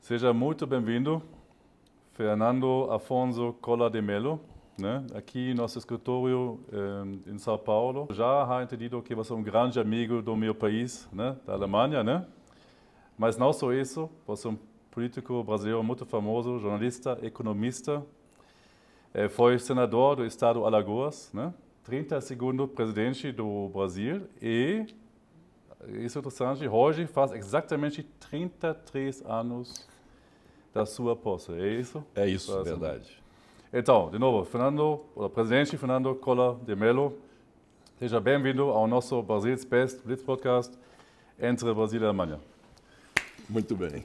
Seja muito bem-vindo, Fernando Afonso Collor de Mello, né? Aqui no nosso escritório em São Paulo. Já entendido que você é um grande amigo do meu país, né? Da Alemanha, né? Mas não só isso, você é um político brasileiro muito famoso, jornalista, economista, foi senador do estado de Alagoas, né? 32º presidente do Brasil e, isso é interessante, hoje faz exatamente 33 anos da sua posse, é isso? É isso, verdade. Então, de novo, presidente Fernando Collor de Mello, seja bem-vindo ao nosso Brasil's Best Blitz Podcast entre Brasil e Alemanha. Muito bem.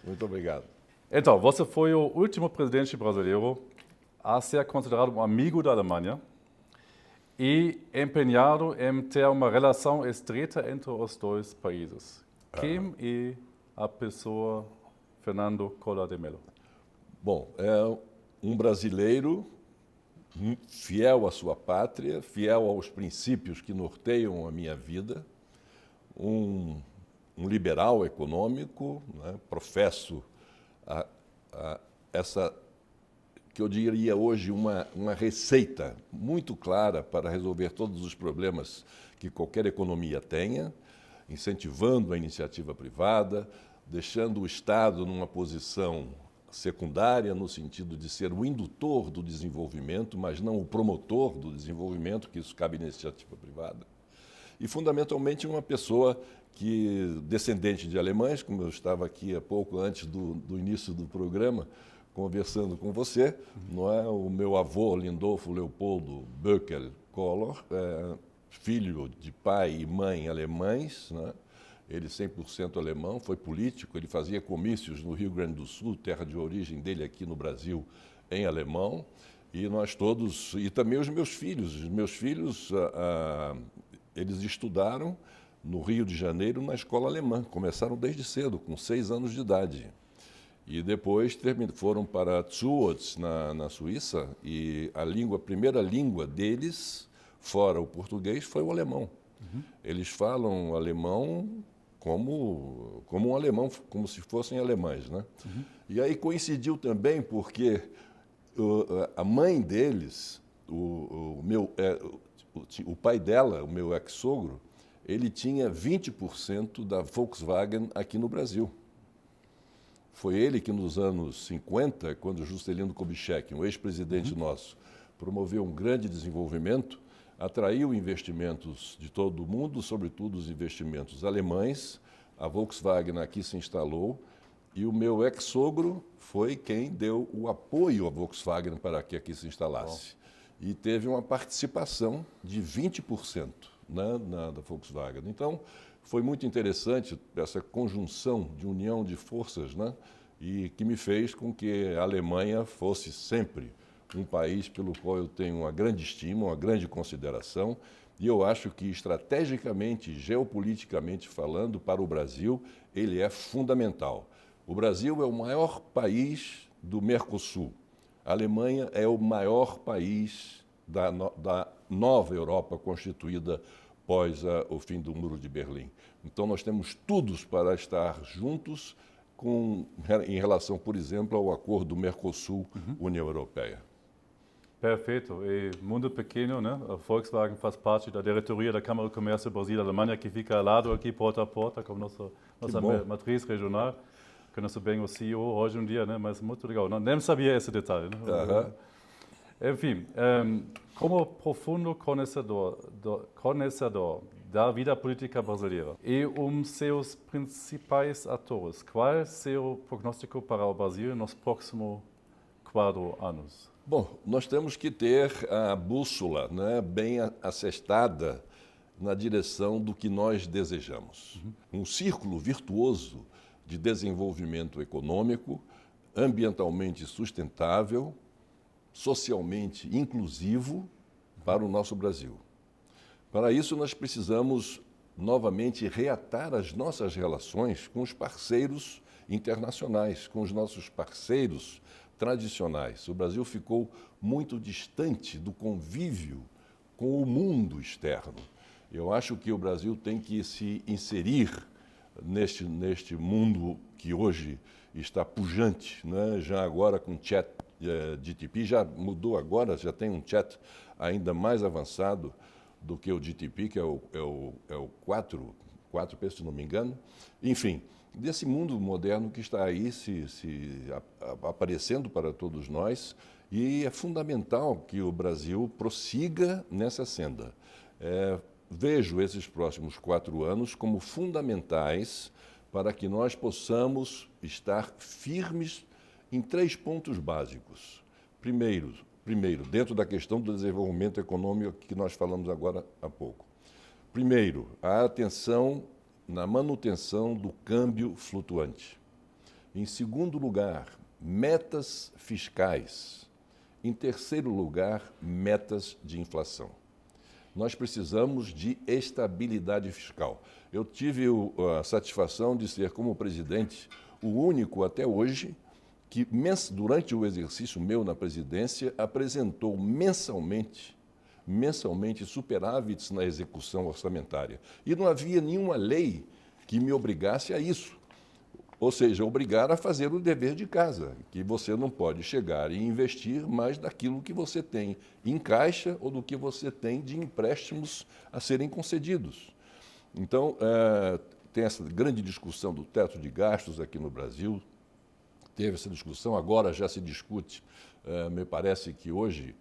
Muito obrigado. Então, você foi o último presidente brasileiro a ser considerado um amigo da Alemanha e empenhado em ter uma relação estreita entre os dois países. Quem é a pessoa Fernando Collor de Mello? Bom, é um brasileiro fiel à sua pátria, fiel aos princípios que norteiam a minha vida, um liberal econômico, né? Professo essa, que eu diria hoje, uma receita muito clara para resolver todos os problemas que qualquer economia tenha, incentivando a iniciativa privada, deixando o Estado numa posição secundária, no sentido de ser o indutor do desenvolvimento, mas não o promotor do desenvolvimento, que isso cabe na iniciativa privada. E, fundamentalmente, uma pessoa descendente de alemães, como eu estava aqui há pouco antes do início do programa, conversando com você, não é? O meu avô, Lindolfo Leopoldo Böckel Collor, filho de pai e mãe alemães, né? Ele 100% alemão, foi político, ele fazia comícios no Rio Grande do Sul, terra de origem dele aqui no Brasil, em alemão, e nós todos, e também os meus filhos, eles estudaram no Rio de Janeiro na escola alemã, começaram desde cedo, com 6 anos de idade. E depois foram para Zürich, na Suíça, e a primeira língua deles, fora o português, foi o alemão. Eles falam alemão como um alemão, como se fossem alemães, né? E aí coincidiu também porque a mãe deles, o pai dela, o meu ex-sogro, ele tinha 20% da Volkswagen aqui no Brasil. Foi ele que, nos anos 50, quando Juscelino Kubitschek, um ex-presidente nosso, promoveu um grande desenvolvimento, atraiu investimentos de todo o mundo, sobretudo os investimentos alemães. A Volkswagen aqui se instalou e o meu ex-sogro foi quem deu o apoio à Volkswagen para que aqui se instalasse. E teve uma participação de 20%, né, da Volkswagen. Então, foi muito interessante essa conjunção de união de forças, né, e que me fez com que a Alemanha fosse sempre um país pelo qual eu tenho uma grande estima, uma grande consideração, e eu acho que estrategicamente, geopoliticamente falando, para o Brasil, ele é fundamental. O Brasil é o maior país do Mercosul. A Alemanha é o maior país da nova Europa constituída após o fim do Muro de Berlim. Então, nós temos tudo para estar juntos em relação, por exemplo, ao acordo Mercosul-União Europeia. Perfeito. E mundo pequeno, né? A Volkswagen faz parte da diretoria da Câmara de Comércio Brasil-Alemanha, que fica ao lado aqui, porta a porta, como nossa matriz regional. Conheço bem o CEO hoje em dia, né? Mas muito legal. Não, nem sabia esse detalhe, né? Enfim, como profundo conhecedor da vida política brasileira e seus principais atores, qual é o seu prognóstico para o Brasil nos próximos 4 anos? Bom, nós temos que ter a bússola, né, bem assestada na direção do que nós desejamos. Um círculo virtuoso de desenvolvimento econômico, ambientalmente sustentável, socialmente inclusivo para o nosso Brasil. Para isso, nós precisamos novamente reatar as nossas relações com os parceiros internacionais, com os nossos parceiros tradicionais. O Brasil ficou muito distante do convívio com o mundo externo. Eu acho que o Brasil tem que se inserir neste mundo que hoje está pujante, né? Já agora com chat GTP, já mudou agora, já tem um chat ainda mais avançado do que o GTP, que é o 4, se não me engano. Enfim, desse mundo moderno que está aí aparecendo para todos nós, e é fundamental que o Brasil prossiga nessa senda. Vejo esses próximos 4 anos como fundamentais para que nós possamos estar firmes em 3 pontos básicos. Primeiro, dentro da questão do desenvolvimento econômico que nós falamos agora há pouco. Primeiro, a atenção na manutenção do câmbio flutuante. Em segundo lugar, metas fiscais. Em terceiro lugar, metas de inflação. Nós precisamos de estabilidade fiscal. Eu tive a satisfação de ser, como presidente, o único até hoje que, durante o exercício meu na presidência, apresentou mensalmente superávites na execução orçamentária. E não havia nenhuma lei que me obrigasse a isso. Ou seja, obrigar a fazer o dever de casa, que você não pode chegar e investir mais daquilo que você tem em caixa ou do que você tem de empréstimos a serem concedidos. Então, tem essa grande discussão do teto de gastos aqui no Brasil. Teve essa discussão, agora já se discute. Me parece que hoje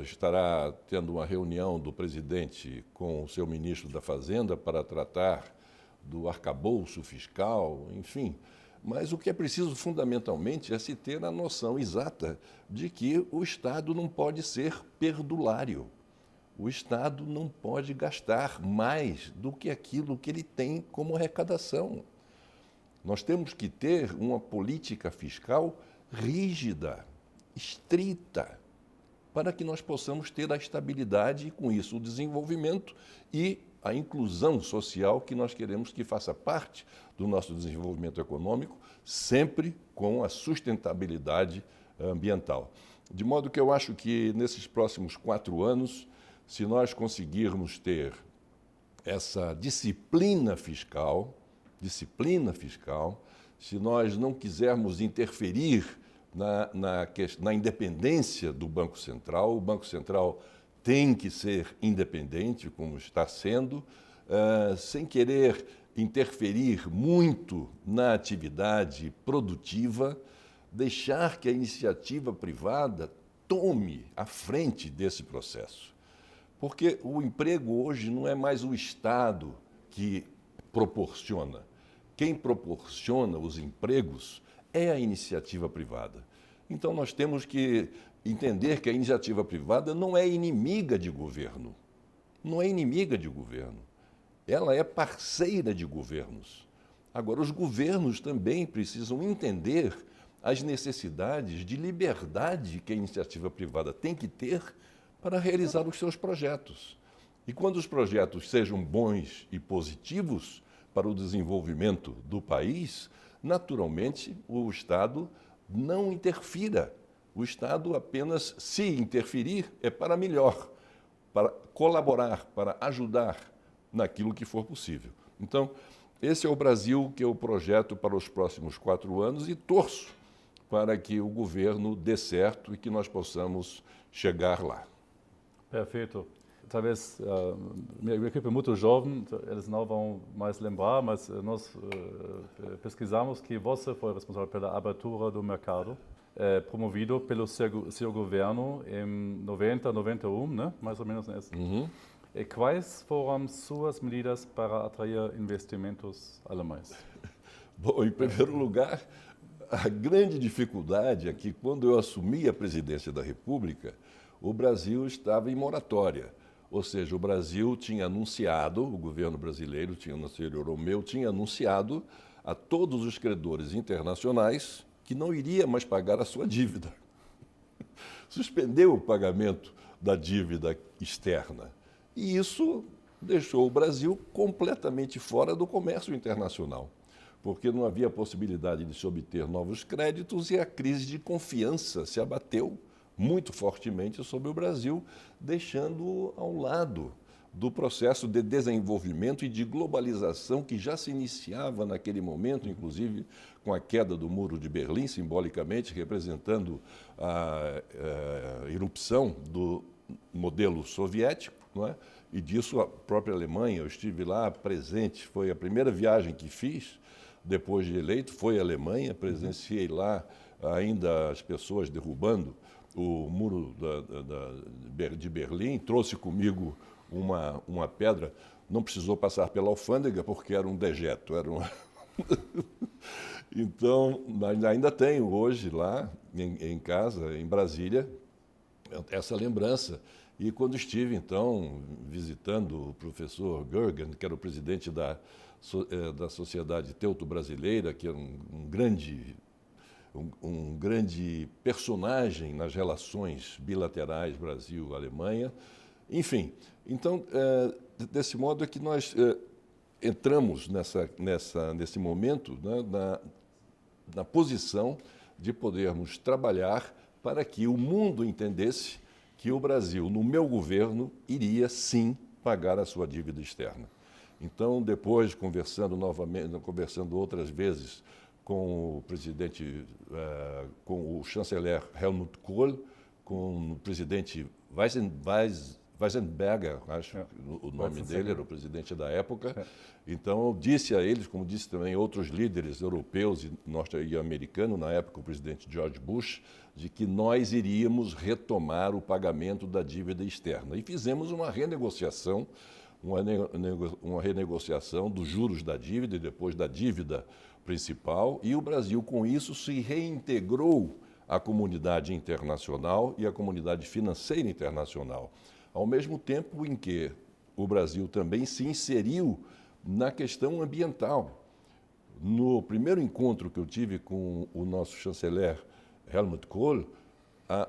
estará tendo uma reunião do presidente com o seu ministro da Fazenda para tratar do arcabouço fiscal, enfim. Mas o que é preciso fundamentalmente é se ter a noção exata de que o Estado não pode ser perdulário. O Estado não pode gastar mais do que aquilo que ele tem como arrecadação. Nós temos que ter uma política fiscal rígida, estrita, para que nós possamos ter a estabilidade e, com isso, o desenvolvimento e a inclusão social que nós queremos que faça parte do nosso desenvolvimento econômico, sempre com a sustentabilidade ambiental. De modo que eu acho que nesses próximos 4 anos, se nós conseguirmos ter essa disciplina fiscal, se nós não quisermos interferir na independência do Banco Central, o Banco Central tem que ser independente, como está sendo, sem querer interferir muito na atividade produtiva, deixar que a iniciativa privada tome a frente desse processo. Porque o emprego hoje não é mais o Estado que proporciona. Quem proporciona os empregos é a iniciativa privada. Então, nós temos que entender que a iniciativa privada não é inimiga de governo. Não é inimiga de governo. Ela é parceira de governos. Agora, os governos também precisam entender as necessidades de liberdade que a iniciativa privada tem que ter para realizar os seus projetos. E quando os projetos sejam bons e positivos para o desenvolvimento do país, naturalmente o Estado não interfira. O Estado apenas, se interferir, é para melhor, para colaborar, para ajudar naquilo que for possível. Então, esse é o Brasil que eu projeto para os próximos 4 anos e torço para que o governo dê certo e que nós possamos chegar lá. Perfeito. Talvez minha equipe é muito jovem, eles não vão mais lembrar, mas nós pesquisamos que você foi responsável pela abertura do mercado, promovido pelo seu governo em 90, 91, né? Mais ou menos nesse. E quais foram suas medidas para atrair investimentos alemães? Bom, em primeiro lugar, a grande dificuldade é que, quando eu assumi a presidência da República, o Brasil estava em moratória. Ou seja, o Brasil tinha anunciado, o governo brasileiro, no exterior meu, tinha anunciado a todos os credores internacionais que não iria mais pagar a sua dívida. Suspendeu o pagamento da dívida externa. E isso deixou o Brasil completamente fora do comércio internacional, porque não havia possibilidade de se obter novos créditos e a crise de confiança se abateu muito fortemente sobre o Brasil, deixando ao lado do processo de desenvolvimento e de globalização que já se iniciava naquele momento, inclusive com a queda do Muro de Berlim, simbolicamente representando a irrupção do modelo soviético, não é? E disso a própria Alemanha, eu estive lá presente, foi a primeira viagem que fiz depois de eleito, foi à Alemanha, presenciei lá ainda as pessoas derrubando o muro de Berlim, trouxe comigo uma pedra, não precisou passar pela alfândega porque era um dejeto, era um... Então, ainda tenho hoje lá em casa, em Brasília, essa lembrança. E quando estive, então, visitando o professor Gergen, que era o presidente da Sociedade Teuto-Brasileira, que era um grande personagem nas relações bilaterais Brasil-Alemanha. Enfim, então, desse modo é que nós entramos nesse momento, né, na posição de podermos trabalhar para que o mundo entendesse que o Brasil, no meu governo, iria sim pagar a sua dívida externa. Então, depois, conversando outras vezes com o presidente, com o chanceler Helmut Kohl, com o presidente Weisenberger, acho que o nome dele era o presidente da época. Então, eu disse a eles, como disse também outros líderes europeus e americanos, na época o presidente George Bush, de que nós iríamos retomar o pagamento da dívida externa. E fizemos uma renegociação, dos juros da dívida e depois da dívida principal, e o Brasil, com isso, se reintegrou à comunidade internacional e à comunidade financeira internacional, ao mesmo tempo em que o Brasil também se inseriu na questão ambiental. No primeiro encontro que eu tive com o nosso chanceler Helmut Kohl,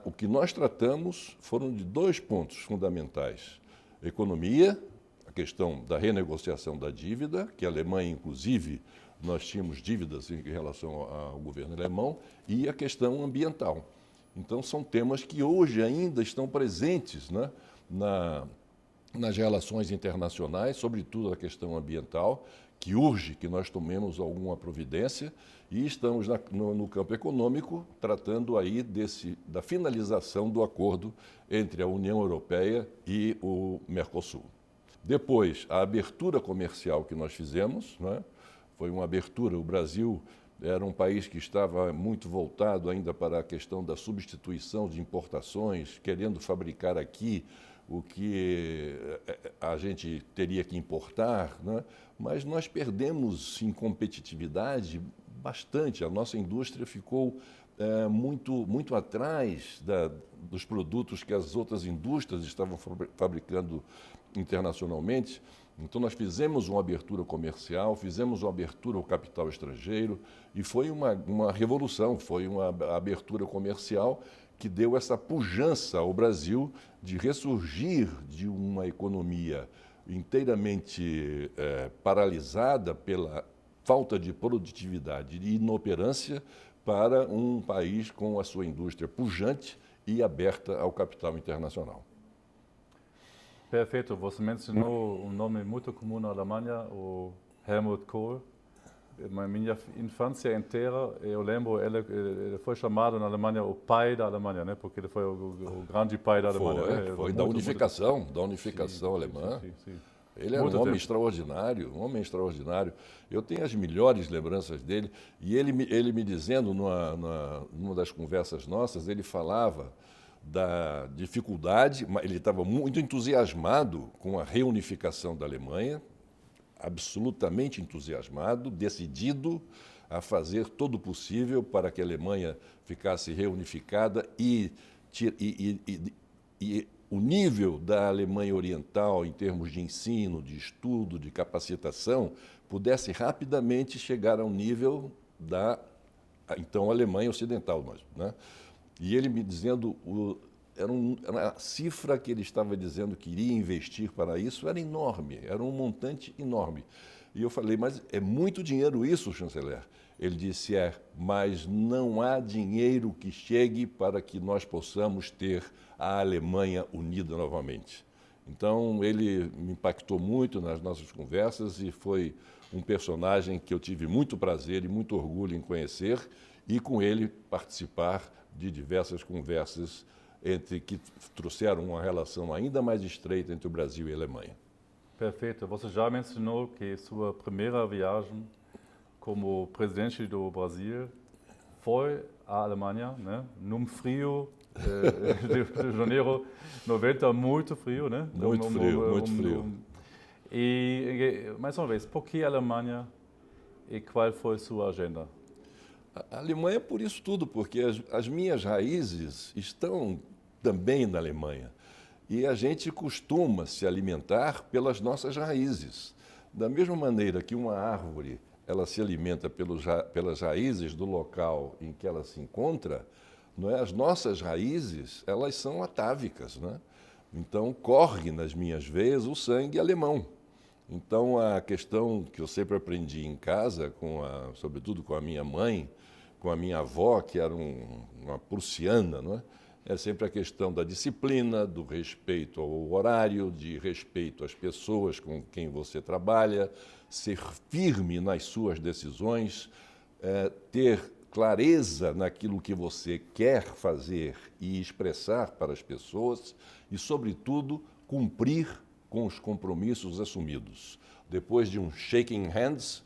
o que nós tratamos foram de 2 pontos fundamentais: economia, a questão da renegociação da dívida, que a Alemanha, inclusive, nós tínhamos dívidas em relação ao governo alemão, e a questão ambiental. Então, são temas que hoje ainda estão presentes, né, nas relações internacionais, sobretudo a questão ambiental, que urge que nós tomemos alguma providência, e estamos no campo econômico tratando aí da finalização do acordo entre a União Europeia e o Mercosul. Depois, a abertura comercial que nós fizemos, né, foi uma abertura. O Brasil era um país que estava muito voltado ainda para a questão da substituição de importações, querendo fabricar aqui o que a gente teria que importar, né? Mas nós perdemos em competitividade bastante. A nossa indústria ficou muito atrás dos produtos que as outras indústrias estavam fabricando internacionalmente. Então, nós fizemos uma abertura comercial, fizemos uma abertura ao capital estrangeiro, e foi uma revolução, foi uma abertura comercial que deu essa pujança ao Brasil de ressurgir de uma economia inteiramente paralisada pela falta de produtividade e inoperância para um país com a sua indústria pujante e aberta ao capital internacional. Perfeito. Você mencionou um nome muito comum na Alemanha, o Helmut Kohl. Minha infância inteira, eu lembro, ele foi chamado na Alemanha o pai da Alemanha, né? Porque ele foi o grande pai da Alemanha. Foi da unificação alemã. Sim. Ele era um homem extraordinário. Eu tenho as melhores lembranças dele, e ele me dizendo, numa das conversas nossas, ele falava da dificuldade, ele estava muito entusiasmado com a reunificação da Alemanha, absolutamente entusiasmado, decidido a fazer todo o possível para que a Alemanha ficasse reunificada e o nível da Alemanha Oriental, em termos de ensino, de estudo, de capacitação, pudesse rapidamente chegar ao nível da, então, Alemanha Ocidental. Né? E ele me dizendo, era a cifra que ele estava dizendo que iria investir para isso era enorme, era um montante enorme. E eu falei, mas é muito dinheiro isso, chanceler? Ele disse, mas não há dinheiro que chegue para que nós possamos ter a Alemanha unida novamente. Então, ele me impactou muito nas nossas conversas e foi um personagem que eu tive muito prazer e muito orgulho em conhecer e com ele participar de diversas conversas que trouxeram uma relação ainda mais estreita entre o Brasil e a Alemanha. Perfeito. Você já mencionou que sua primeira viagem como presidente do Brasil foi à Alemanha, né? Num frio de janeiro 90, muito frio, né? Muito frio, muito frio. E, mais uma vez, por que a Alemanha e qual foi sua agenda? A Alemanha por isso tudo, porque as minhas raízes estão também na Alemanha. E a gente costuma se alimentar pelas nossas raízes. Da mesma maneira que uma árvore ela se alimenta pelas raízes do local em que ela se encontra, não é? As nossas raízes, elas são atávicas, não é? Então, corre nas minhas veias o sangue alemão. Então, a questão que eu sempre aprendi em casa, sobretudo com a minha mãe, com a minha avó, que era uma prussiana, não é? É sempre a questão da disciplina, do respeito ao horário, de respeito às pessoas com quem você trabalha, ser firme nas suas decisões, ter clareza naquilo que você quer fazer e expressar para as pessoas e, sobretudo, cumprir com os compromissos assumidos. Depois de um shaking hands,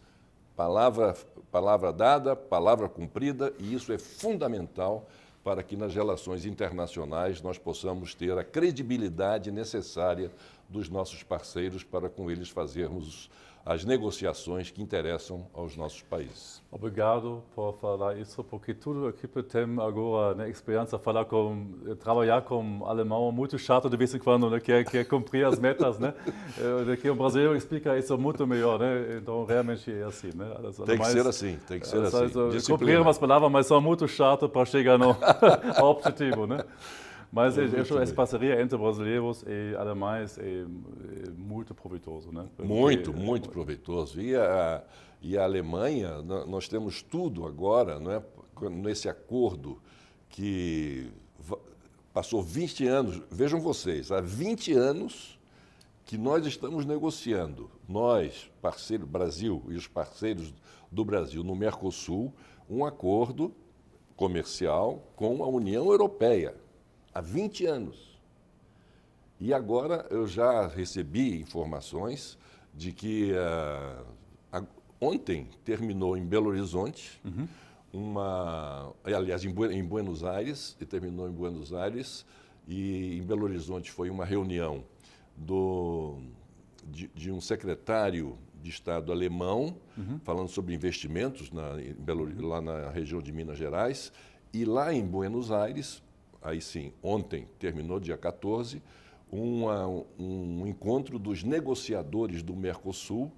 palavra dada, palavra cumprida, e isso é fundamental para que nas relações internacionais nós possamos ter a credibilidade necessária dos nossos parceiros para com eles fazermos as negociações que interessam aos nossos países. Obrigado por falar isso, porque toda a equipe tem agora a experiência de trabalhar com alemão muito chato de vez em quando, né? que é cumprir as metas, né? Que o brasileiro explica isso muito melhor, né? Então realmente é assim, né? Tem que ser assim, tem que ser assim. Cumprir umas palavras, mas são muito chatas para chegar ao objetivo, né? Mas essa parceria entre brasileiros e alemães é muito proveitoso, né? Muito proveitoso. E a Alemanha, nós temos tudo agora, não é? Nesse acordo que passou 20 anos. Vejam vocês, há 20 anos que nós estamos negociando, nós, parceiro Brasil e os parceiros do Brasil no Mercosul, um acordo comercial com a União Europeia. Há 20 anos. E agora eu já recebi informações de que ontem terminou em Belo Horizonte, aliás, em Buenos Aires, e terminou em Buenos Aires, e em Belo Horizonte foi uma reunião de um secretário de Estado alemão, falando sobre investimentos lá na região de Minas Gerais, e lá em Buenos Aires, aí sim, ontem, terminou dia 14, um encontro dos negociadores do Mercosul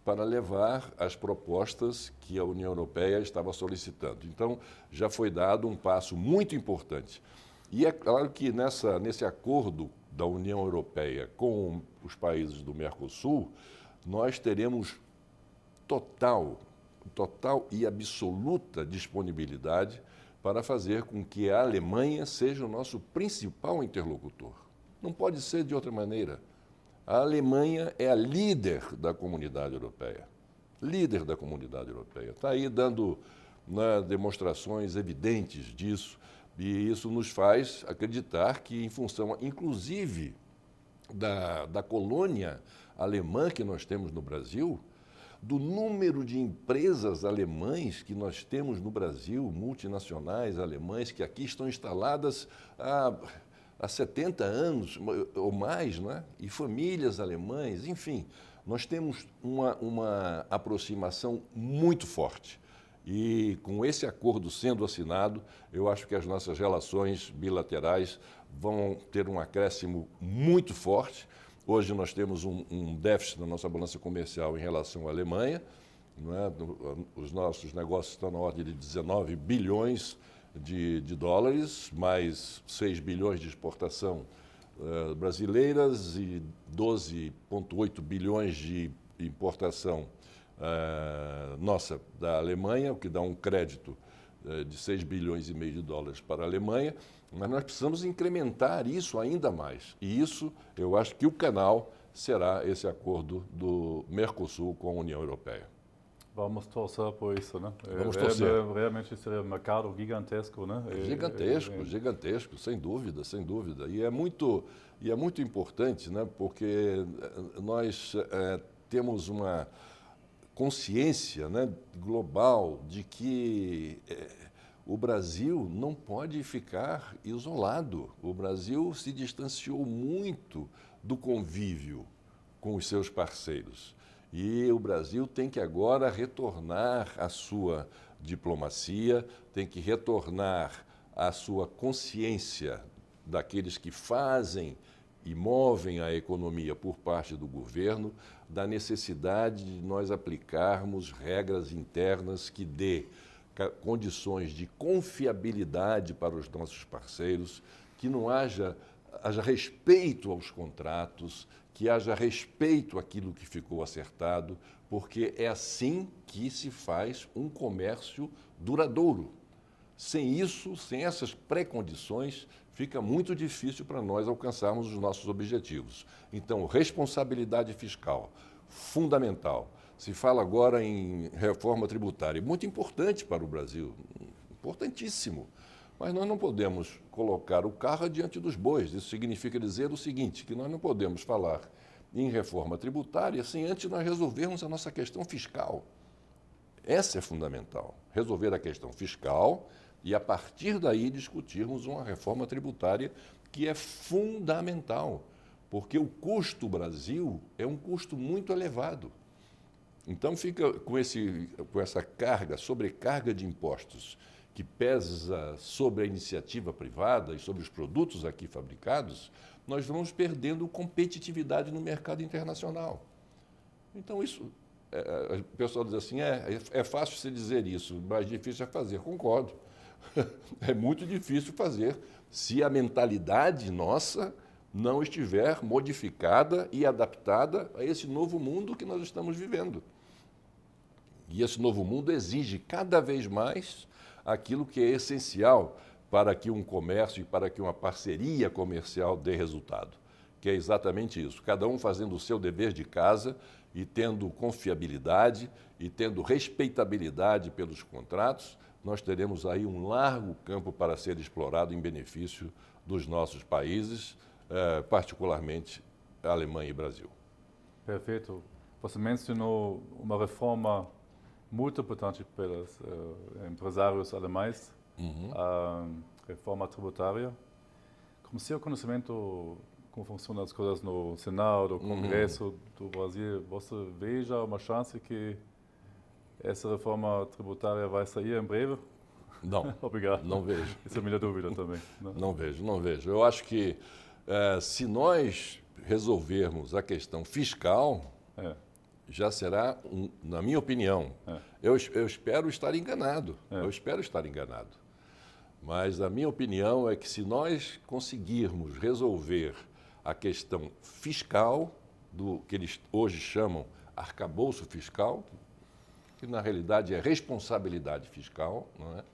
para levar as propostas que a União Europeia estava solicitando. Então, já foi dado um passo muito importante. E é claro que nesse acordo da União Europeia com os países do Mercosul, nós teremos total e absoluta disponibilidade para fazer com que a Alemanha seja o nosso principal interlocutor. Não pode ser de outra maneira. A Alemanha é a líder da comunidade europeia. Líder da comunidade europeia. Está aí dando demonstrações evidentes disso, e isso nos faz acreditar que, em função, inclusive, da colônia alemã que nós temos no Brasil, do número de empresas alemãs que nós temos no Brasil, multinacionais alemãs, que aqui estão instaladas há 70 anos ou mais, não é? E famílias alemães, enfim, nós temos uma aproximação muito forte. E com esse acordo sendo assinado, eu acho que as nossas relações bilaterais vão ter um acréscimo muito forte. Hoje nós temos um déficit na nossa balança comercial em relação à Alemanha, não é? Os nossos negócios estão na ordem de 19 bilhões de dólares, mais 6 bilhões de exportação brasileiras e 12,8 bilhões de importação nossa da Alemanha, o que dá um crédito de 6 bilhões e meio de dólares para a Alemanha, mas nós precisamos incrementar isso ainda mais. E isso, eu acho que o canal será esse acordo do Mercosul com a União Europeia. Vamos torcer por isso, né? Vamos torcer. Realmente seria um mercado gigantesco, né? Gigantesco, gigantesco, sem dúvida, sem dúvida. E é muito importante, né? Porque nós temos uma consciência, né, global de que o Brasil não pode ficar isolado. O Brasil se distanciou muito do convívio com os seus parceiros. E o Brasil tem que agora retornar à sua diplomacia, tem que retornar à sua consciência daqueles que fazem e movem a economia por parte do governo, da necessidade de nós aplicarmos regras internas que dê condições de confiabilidade para os nossos parceiros, que não haja respeito aos contratos, que haja respeito àquilo que ficou acertado, porque é assim que se faz um comércio duradouro. Sem isso, sem essas pré-condições, fica muito difícil para nós alcançarmos os nossos objetivos. Então, responsabilidade fiscal, fundamental. Se fala agora em reforma tributária, muito importante para o Brasil, importantíssimo. Mas nós não podemos colocar o carro adiante dos bois. Isso significa dizer o seguinte, que nós não podemos falar em reforma tributária sem antes nós resolvermos a nossa questão fiscal. Essa é fundamental, resolver a questão fiscal e, a partir daí, discutirmos uma reforma tributária que é fundamental, porque o custo Brasil é um custo muito elevado. Então, fica com essa carga, sobrecarga de impostos, que pesa sobre a iniciativa privada e sobre os produtos aqui fabricados, nós vamos perdendo competitividade no mercado internacional. Então, isso, o pessoal diz assim, é fácil se dizer isso, mas difícil é fazer. Concordo. É muito difícil fazer se a mentalidade nossa não estiver modificada e adaptada a esse novo mundo que nós estamos vivendo. E esse novo mundo exige cada vez mais aquilo que é essencial para que um comércio e para que uma parceria comercial dê resultado, que é exatamente isso, cada um fazendo o seu dever de casa e tendo confiabilidade e tendo respeitabilidade pelos contratos, nós teremos aí um largo campo para ser explorado em benefício dos nossos países, particularmente a Alemanha e Brasil. Perfeito. Você mencionou uma reforma muito importante para os empresários alemães, a reforma tributária. Com seu conhecimento, como funcionam as coisas no Senado, no Congresso do Brasil, você veja uma chance que essa reforma tributária vai sair em breve? Não. Obrigado. Não vejo. Essa é a minha dúvida também. Não vejo. Eu acho que se nós resolvermos a questão fiscal, já será, na minha opinião, eu espero estar enganado, mas a minha opinião é que se nós conseguirmos resolver a questão fiscal, do que eles hoje chamam arcabouço fiscal, que na realidade é responsabilidade fiscal, não é?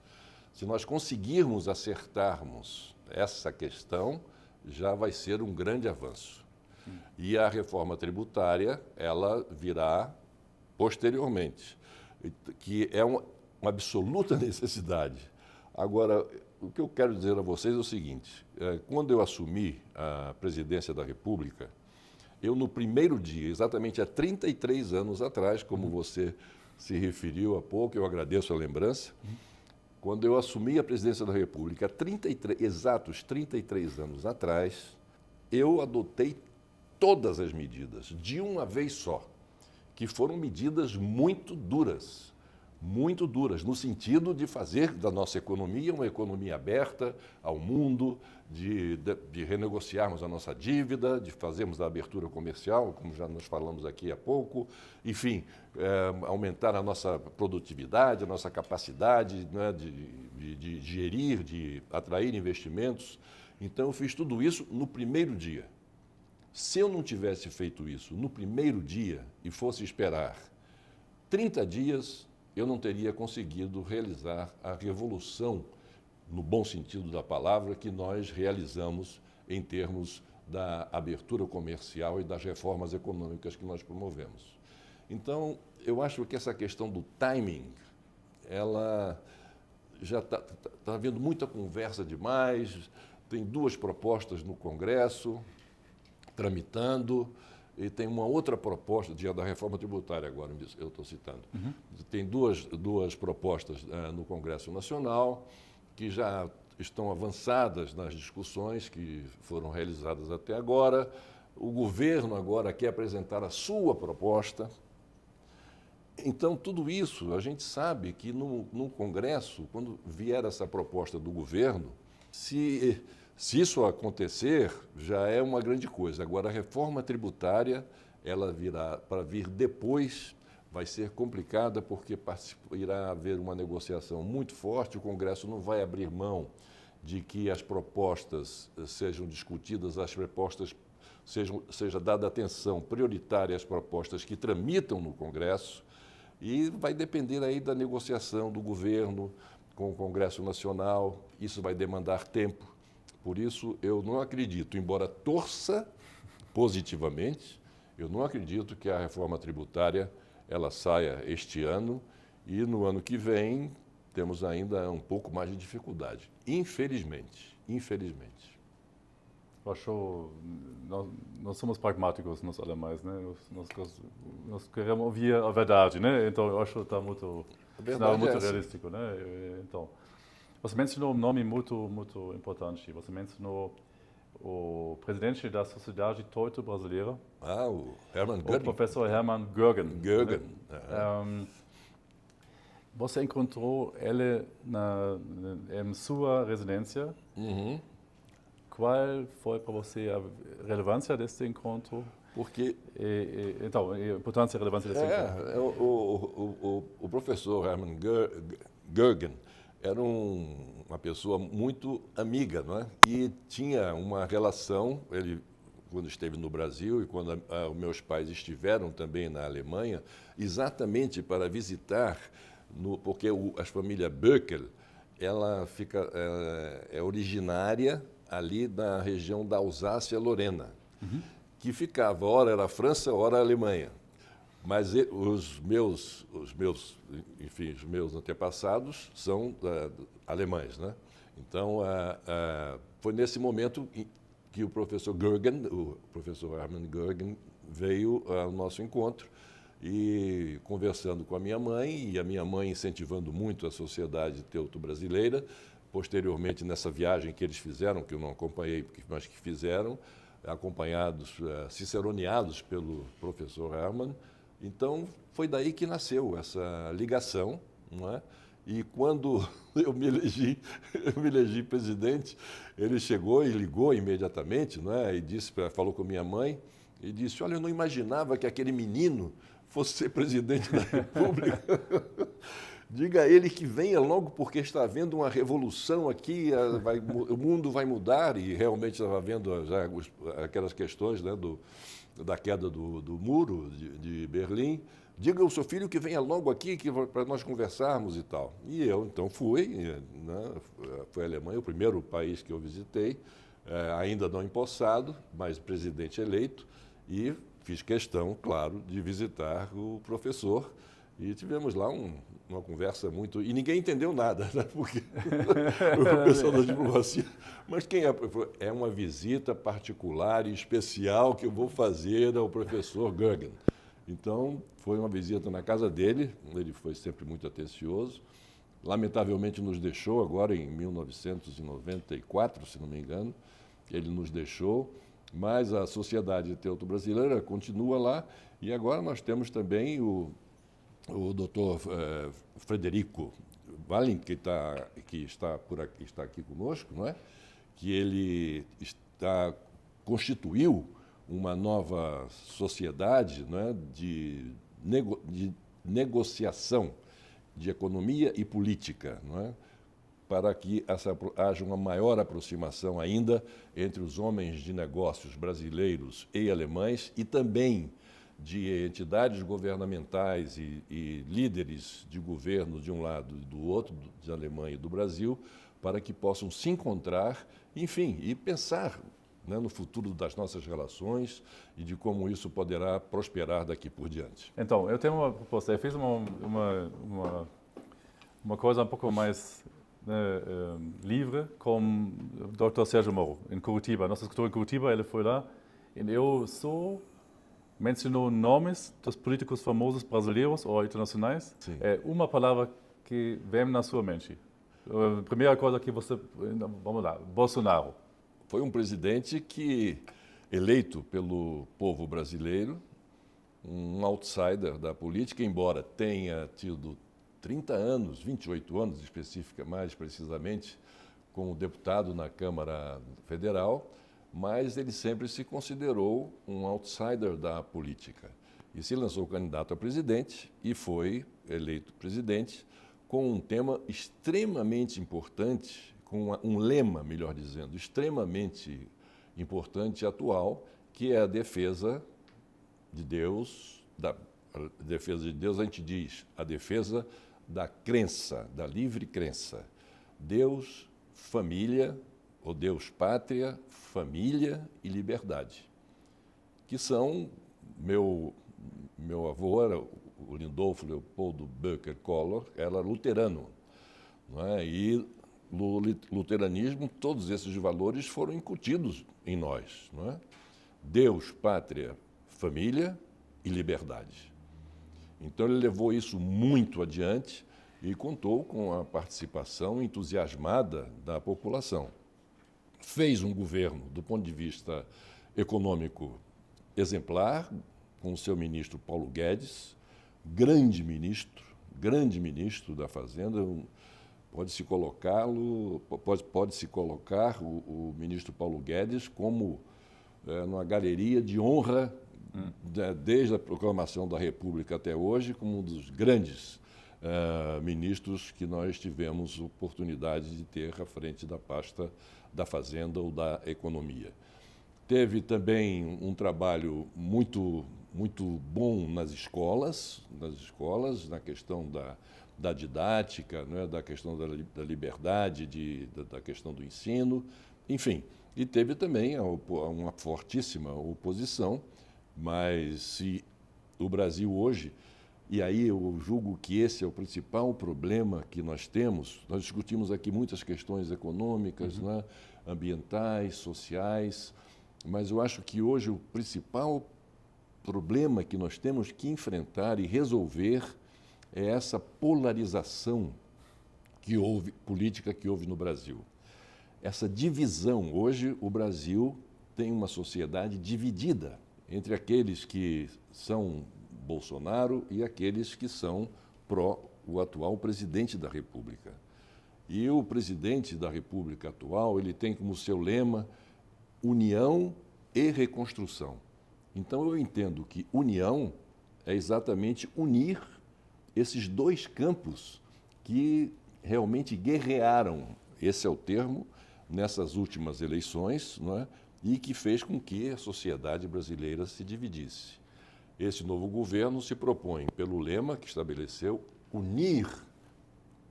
Se nós conseguirmos acertarmos essa questão, já vai ser um grande avanço. E a reforma tributária, ela virá posteriormente, que é uma absoluta necessidade. Agora, o que eu quero dizer a vocês é o seguinte, quando eu assumi a presidência da República, eu no primeiro dia, exatamente há 33 anos atrás, como você se referiu há pouco, eu agradeço a lembrança, quando eu assumi a presidência da República, exatos 33 anos atrás, eu adotei todas as medidas, de uma vez só, que foram medidas muito duras, no sentido de fazer da nossa economia uma economia aberta ao mundo, de renegociarmos a nossa dívida, de fazermos a abertura comercial, como já nós falamos aqui há pouco, enfim, aumentar a nossa produtividade, a nossa capacidade, né, de gerir, de atrair investimentos. Então, eu fiz tudo isso no primeiro dia. Se eu não tivesse feito isso no primeiro dia e fosse esperar 30 dias, eu não teria conseguido realizar a revolução, no bom sentido da palavra, que nós realizamos em termos da abertura comercial e das reformas econômicas que nós promovemos. Então, eu acho que essa questão do timing, ela já está havendo muita conversa demais, tem 2 propostas no Congresso, tramitando, e tem uma outra proposta, dia da reforma tributária agora, eu estou citando. Tem duas propostas no Congresso Nacional, que já estão avançadas nas discussões que foram realizadas até agora. O governo agora quer apresentar a sua proposta. Então, tudo isso, a gente sabe que no Congresso, quando vier essa proposta do governo, se isso acontecer, já é uma grande coisa. Agora, a reforma tributária, ela virá para vir depois, vai ser complicada, porque irá haver uma negociação muito forte, o Congresso não vai abrir mão de que as propostas sejam discutidas, as propostas seja dada atenção prioritária às propostas que tramitam no Congresso, e vai depender aí da negociação do governo com o Congresso Nacional, isso vai demandar tempo. Por isso, eu não acredito, embora torça positivamente, eu não acredito que a reforma tributária ela saia este ano, e no ano que vem temos ainda um pouco mais de dificuldade. Infelizmente. Eu acho, nós somos pragmáticos, nós alemães, né? Nós queremos ouvir a verdade, né? Então, eu acho que está muito realístico, né? Então, você mencionou um nome muito importante. Você mencionou o presidente da Sociedade Teuto Brasileira. O Hermann Göring. O professor Hermann Göring. Göring. Né? Você encontrou ele em sua residência. Qual foi para você a relevância desse encontro? Porque então, a importância e a relevância desse encontro. O professor Hermann Göring era uma pessoa muito amiga, não é? E tinha uma relação, ele, quando esteve no Brasil e quando os meus pais estiveram também na Alemanha, exatamente para visitar, porque a família Böckel, ela é originária ali da região da Alsácia-Lorena, que ficava, ora era a França, ora a Alemanha. Mas os meus antepassados são alemães, né? Então, foi nesse momento que o professor Hermann Göring, veio ao nosso encontro, e conversando com a minha mãe, e a minha mãe incentivando muito a sociedade teuto-brasileira. Posteriormente, nessa viagem que eles fizeram, que eu não acompanhei, mas que fizeram, acompanhados, ciceroneados pelo professor Hermann. Então, foi daí que nasceu essa ligação, não é? E quando eu me elegi presidente, ele chegou e ligou imediatamente, não é? E falou com minha mãe e disse: olha, eu não imaginava que aquele menino fosse ser presidente da República. Diga a ele que venha logo, porque está havendo uma revolução aqui, o mundo vai mudar, e realmente estava havendo já aquelas questões, né, da queda do muro de Berlim. Diga ao seu filho que venha logo aqui para nós conversarmos e tal. E eu, então, fui, né, foi a Alemanha, o primeiro país que eu visitei, ainda não empossado, mas presidente eleito, e fiz questão, claro, de visitar o professor. E tivemos lá uma conversa muito... E ninguém entendeu nada, né? Porque o professor da diplomacia... Mas quem é? É uma visita particular e especial que eu vou fazer ao professor Göring. Então, foi uma visita na casa dele, ele foi sempre muito atencioso. Lamentavelmente nos deixou agora em 1994, se não me engano, ele nos deixou, mas a Sociedade Teuto-Brasileira continua lá, e agora nós temos também o doutor Frederico Wallin, que está aqui conosco, não é? Que ele constituiu uma nova sociedade, não é? de negociação de economia e política, não é? Para que haja uma maior aproximação ainda entre os homens de negócios brasileiros e alemães, e também de entidades governamentais e líderes de governo de um lado e do outro, da Alemanha e do Brasil, para que possam se encontrar, enfim, e pensar, né, no futuro das nossas relações e de como isso poderá prosperar daqui por diante. Então, eu tenho uma proposta. Eu fiz uma coisa um pouco mais, né, livre com o Dr. Sérgio Moro, em Curitiba. Nosso escritor em Curitiba, ele foi lá e eu só mencionou nomes dos políticos famosos brasileiros ou internacionais. Sim. É uma palavra que vem na sua mente. A primeira coisa que você... Vamos lá, Bolsonaro. Foi um presidente que, eleito pelo povo brasileiro, um outsider da política, embora tenha tido 30 anos, 28 anos mais precisamente, como deputado na Câmara Federal, mas ele sempre se considerou um outsider da política. E se lançou candidato a presidente e foi eleito presidente com um tema extremamente importante, com um lema, melhor dizendo, extremamente importante e atual, que é a defesa de Deus, a defesa de Deus, a gente diz, a defesa da crença, da livre crença. Deus, família, ou Deus, pátria, família e liberdade, que são, meu avô era o Lindolfo Leopoldo Böker Collor, era luterano, não é? E no luteranismo todos esses valores foram incutidos em nós, não é? Deus, pátria, família e liberdade. Então ele levou isso muito adiante e contou com a participação entusiasmada da população. Fez um governo, do ponto de vista econômico, exemplar, com o seu ministro Paulo Guedes, grande ministro da Fazenda. Pode-se colocar o ministro Paulo Guedes como numa galeria de honra, desde a proclamação da República até hoje, como um dos grandes ministros que nós tivemos oportunidade de ter à frente da pasta da Fazenda ou da Economia. Teve também um trabalho muito bom nas escolas, na questão da didática, né, da questão da liberdade, da questão do ensino, enfim. E teve também uma fortíssima oposição, mas se o Brasil hoje, e aí eu julgo que esse é o principal problema que nós temos, nós discutimos aqui muitas questões econômicas, né, ambientais, sociais, mas eu acho que hoje o principal problema que nós temos que enfrentar e resolver é essa polarização política que houve no Brasil. Essa divisão. Hoje o Brasil tem uma sociedade dividida entre aqueles que são Bolsonaro e aqueles que são pró o atual presidente da República. E o presidente da República atual, ele tem como seu lema união e reconstrução. Então eu entendo que união é exatamente unir esses dois campos que realmente guerrearam, esse é o termo, nessas últimas eleições, não é? E que fez com que a sociedade brasileira se dividisse. Esse novo governo se propõe, pelo lema que estabeleceu, unir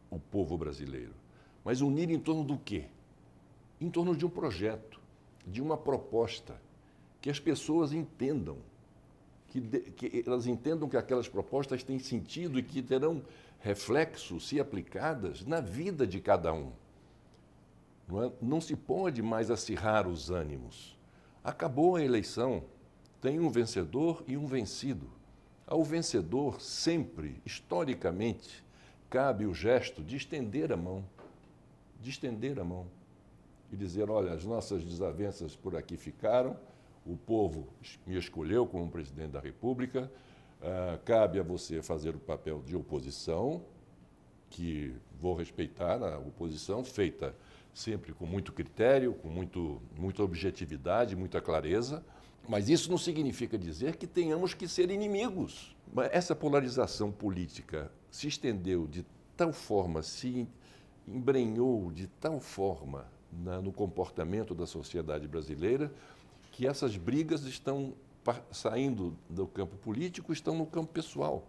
o povo brasileiro. Mas unir em torno do quê? Em torno de um projeto, de uma proposta, que as pessoas entendam, que elas entendam que aquelas propostas têm sentido e que terão reflexos, se aplicadas, na vida de cada um. Não se pode mais acirrar os ânimos. Acabou a eleição, tem um vencedor e um vencido. Ao vencedor, sempre, historicamente, cabe o gesto de estender a mão, e dizer, olha, as nossas desavenças por aqui ficaram, o povo me escolheu como presidente da República, cabe a você fazer o papel de oposição, que vou respeitar a oposição, feita sempre com muito critério, com muita objetividade, muita clareza, mas isso não significa dizer que tenhamos que ser inimigos. Essa polarização política se estendeu de tal forma, se embrenhou de tal forma no comportamento da sociedade brasileira, que essas brigas estão saindo do campo político, estão no campo pessoal.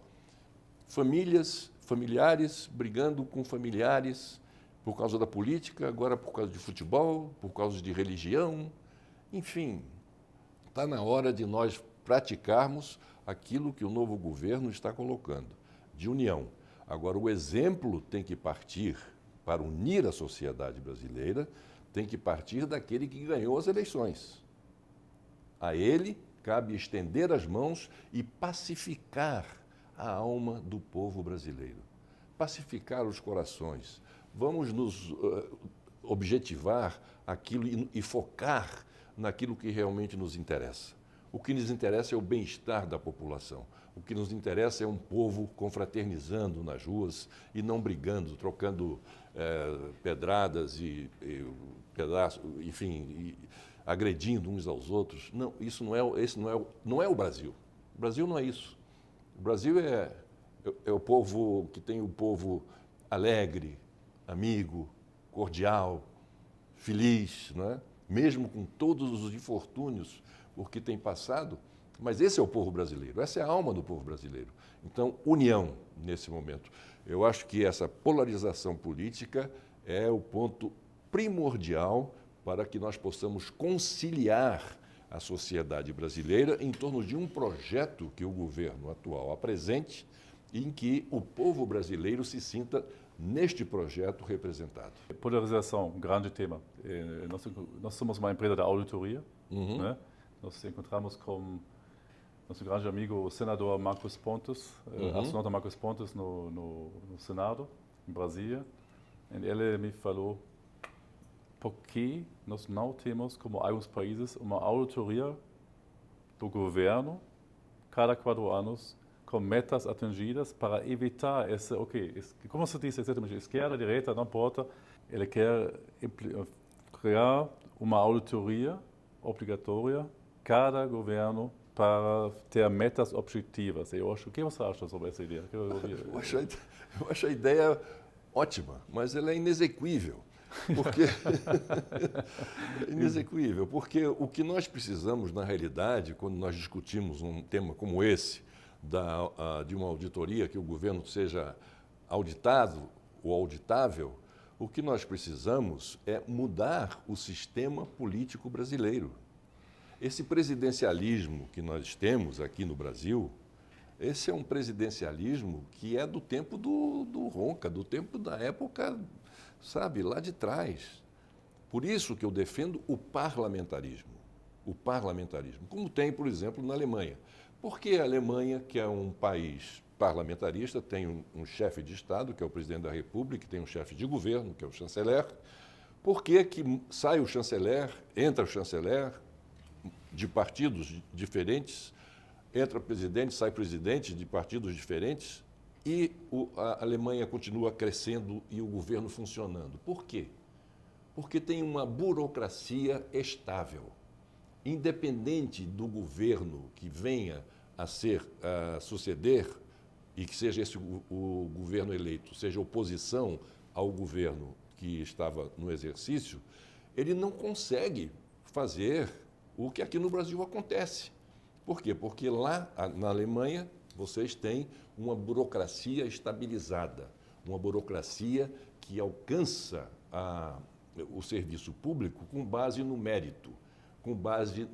Famílias, familiares brigando com familiares por causa da política, agora por causa de futebol, por causa de religião. Enfim, está na hora de nós praticarmos aquilo que o novo governo está colocando, de união. Agora, o exemplo tem que partir, para unir a sociedade brasileira, tem que partir daquele que ganhou as eleições. A ele cabe estender as mãos e pacificar a alma do povo brasileiro, pacificar os corações. Vamos nos objetivar aquilo e focar naquilo que realmente nos interessa. O que nos interessa é o bem-estar da população. O que nos interessa é um povo confraternizando nas ruas e não brigando, trocando pedradas e pedaços, enfim, agredindo uns aos outros. Não, esse não é o Brasil. O Brasil não é isso. O Brasil é o povo que tem o povo alegre, amigo, cordial, feliz, não é? Mesmo com todos os infortúnios por que tem passado, mas esse é o povo brasileiro, essa é a alma do povo brasileiro. Então, união nesse momento. Eu acho que essa polarização política é o ponto primordial para que nós possamos conciliar a sociedade brasileira em torno de um projeto que o governo atual apresente, em que o povo brasileiro se sinta neste projeto representado. Polarização, grande tema. Nós somos uma empresa da auditoria, né? Nós encontramos com nosso grande amigo, o senador Marcos Pontes, astronauta Marcos Pontes, no Senado, em Brasília. E ele me falou por que nós não temos, como alguns países, uma auditoria do governo, cada 4 anos, com metas atingidas para evitar esse, como se diz exatamente, esquerda, direita, não importa. Ele quer criar uma auditoria obrigatória, cada governo, para ter metas objetivas. O que você acha sobre essa ideia? Eu acho a ideia ótima, mas ela é inexequível. Porque o que nós precisamos, na realidade, quando nós discutimos um tema como esse, de uma auditoria, que o governo seja auditado ou auditável, o que nós precisamos é mudar o sistema político brasileiro. Esse presidencialismo que nós temos aqui no Brasil, esse é um presidencialismo que é do tempo do Ronca, do tempo da época, sabe, lá de trás. Por isso que eu defendo o parlamentarismo. O parlamentarismo, como tem, por exemplo, na Alemanha. Porque a Alemanha, que é um país parlamentarista, tem um chefe de Estado, que é o presidente da República, tem um chefe de governo, que é o chanceler. Por que sai o chanceler, entra o chanceler de partidos diferentes, entra presidente, sai presidente de partidos diferentes e a Alemanha continua crescendo e o governo funcionando? Por quê? Porque tem uma burocracia estável. Independente do governo que venha a suceder e que seja esse o governo eleito, seja oposição ao governo que estava no exercício, ele não consegue fazer o que aqui no Brasil acontece. Por quê? Porque lá na Alemanha vocês têm uma burocracia estabilizada, uma burocracia que alcança o serviço público com base no mérito, com base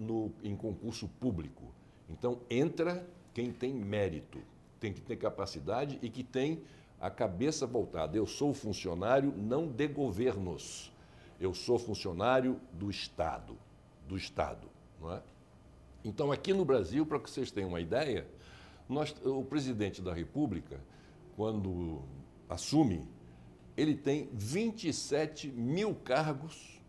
em concurso público. Então, entra quem tem mérito, tem que ter capacidade e que tem a cabeça voltada. Eu sou funcionário não de governos, eu sou funcionário do Estado, não é? Então, aqui no Brasil, para que vocês tenham uma ideia, o presidente da República, quando assume, ele tem 27 mil cargos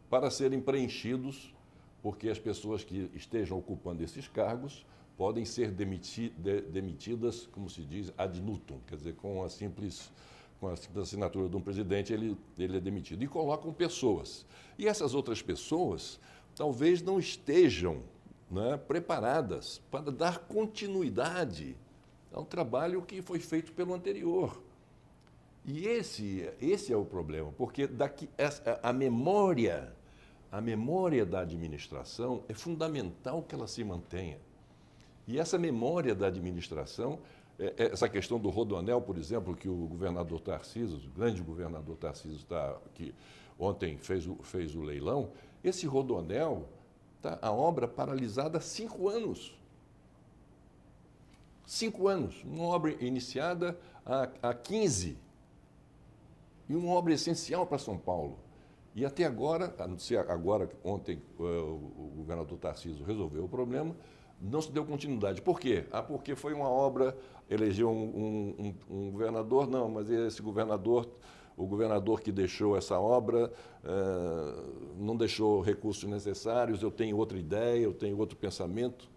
para serem preenchidos, porque as pessoas que estejam ocupando esses cargos podem ser demitidas, como se diz, ad nutum, quer dizer, com a simples assinatura de um presidente, ele é demitido. E colocam pessoas. E essas outras pessoas talvez não estejam, né, preparadas para dar continuidade ao trabalho que foi feito pelo anterior. E esse é o problema, porque a memória a memória da administração é fundamental que ela se mantenha. E essa memória da administração, essa questão do rodoanel, por exemplo, que o governador Tarcísio, o grande governador Tarcísio, que ontem fez o leilão, esse rodoanel, tá, a obra paralisada há 5 anos. 5 anos. Uma obra iniciada há 15. E uma obra essencial para São Paulo. E até agora, a não ser agora, ontem o governador Tarcísio resolveu o problema, não se deu continuidade. Por quê? Porque foi uma obra, elegeu um governador, não, mas esse governador, o governador que deixou essa obra, não deixou recursos necessários, eu tenho outra ideia, eu tenho outro pensamento.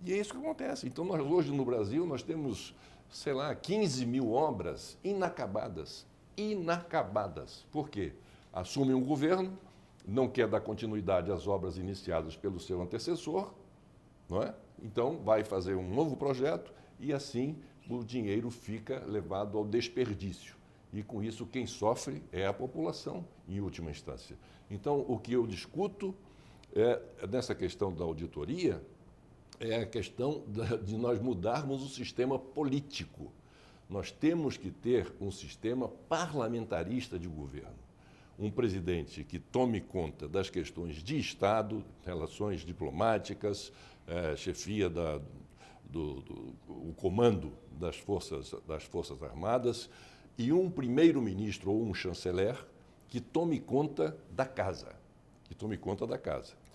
E é isso que acontece. Então, nós hoje no Brasil, nós temos, sei lá, 15 mil obras inacabadas. Inacabadas. Por quê? Assume um governo, não quer dar continuidade às obras iniciadas pelo seu antecessor, não é? Então, vai fazer um novo projeto e, assim, o dinheiro fica levado ao desperdício. E, com isso, quem sofre é a população, em última instância. Então, o que eu discuto nessa questão da auditoria é a questão de nós mudarmos o sistema político. Nós temos que ter um sistema parlamentarista de governo. Um presidente que tome conta das questões de Estado, relações diplomáticas, chefia o comando das Forças Armadas e um primeiro-ministro ou um chanceler que tome conta da casa.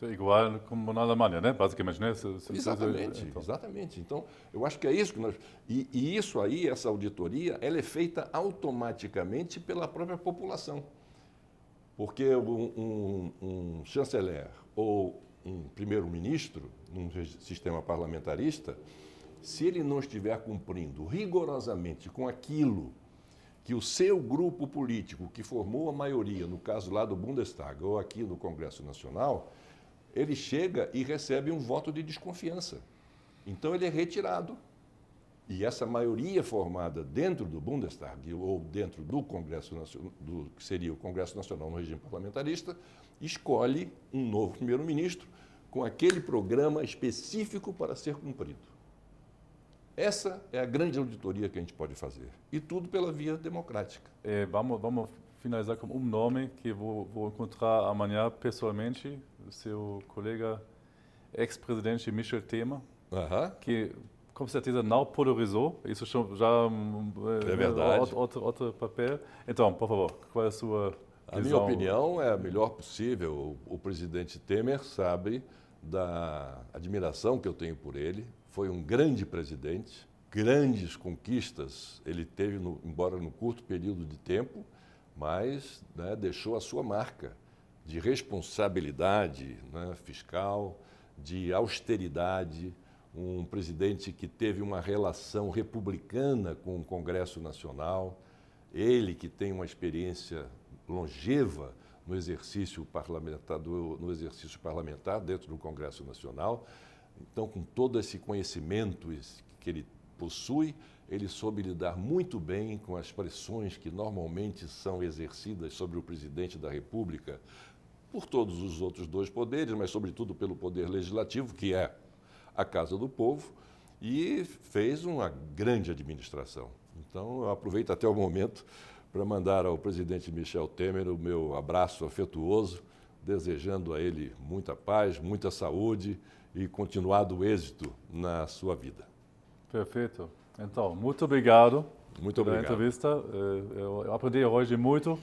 Igual como na Alemanha, né? Basicamente, né? Exatamente. Então, eu acho que é isso que nós... E isso aí, essa auditoria, ela é feita automaticamente pela própria população. Porque um chanceler ou um primeiro-ministro, num sistema parlamentarista, se ele não estiver cumprindo rigorosamente com aquilo que o seu grupo político, que formou a maioria, no caso lá do Bundestag ou aqui no Congresso Nacional, ele chega e recebe um voto de desconfiança. Então ele é retirado. E essa maioria formada dentro do Bundestag ou dentro do Congresso Nacional, que seria o Congresso Nacional no regime parlamentarista, escolhe um novo primeiro-ministro com aquele programa específico para ser cumprido. Essa é a grande auditoria que a gente pode fazer. E tudo pela via democrática. Vamos finalizar com um nome que vou encontrar amanhã pessoalmente, o seu colega ex-presidente Michel Temer, que com certeza não polarizou, isso já é verdade. Outro papel. Então, por favor, qual é a sua visão? A minha opinião é a melhor possível. O presidente Temer sabe da admiração que eu tenho por ele. Foi um grande presidente, grandes conquistas ele teve, embora no curto período de tempo, mas deixou a sua marca de responsabilidade fiscal, de austeridade, um presidente que teve uma relação republicana com o Congresso Nacional, ele que tem uma experiência longeva no exercício parlamentar dentro do Congresso Nacional. Então, com todo esse conhecimento que ele possui, ele soube lidar muito bem com as pressões que normalmente são exercidas sobre o presidente da República por todos os outros dois poderes, mas sobretudo pelo poder legislativo, que é a Casa do Povo, e fez uma grande administração. Então, eu aproveito até o momento para mandar ao presidente Michel Temer o meu abraço afetuoso, desejando a ele muita paz, muita saúde e continuado êxito na sua vida. Perfeito. Então, muito obrigado. Muito obrigado. Pela entrevista. Eu aprendi hoje muito.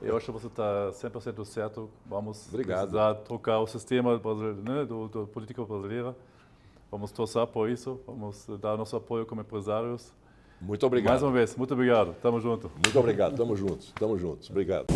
Eu acho que você está 100% certo. Vamos precisar trocar o sistema do política brasileira. Vamos torcer por isso. Vamos dar nosso apoio como empresários. Muito obrigado. Mais uma vez, muito obrigado. Tamo junto. Muito obrigado. Tamo juntos. Obrigado.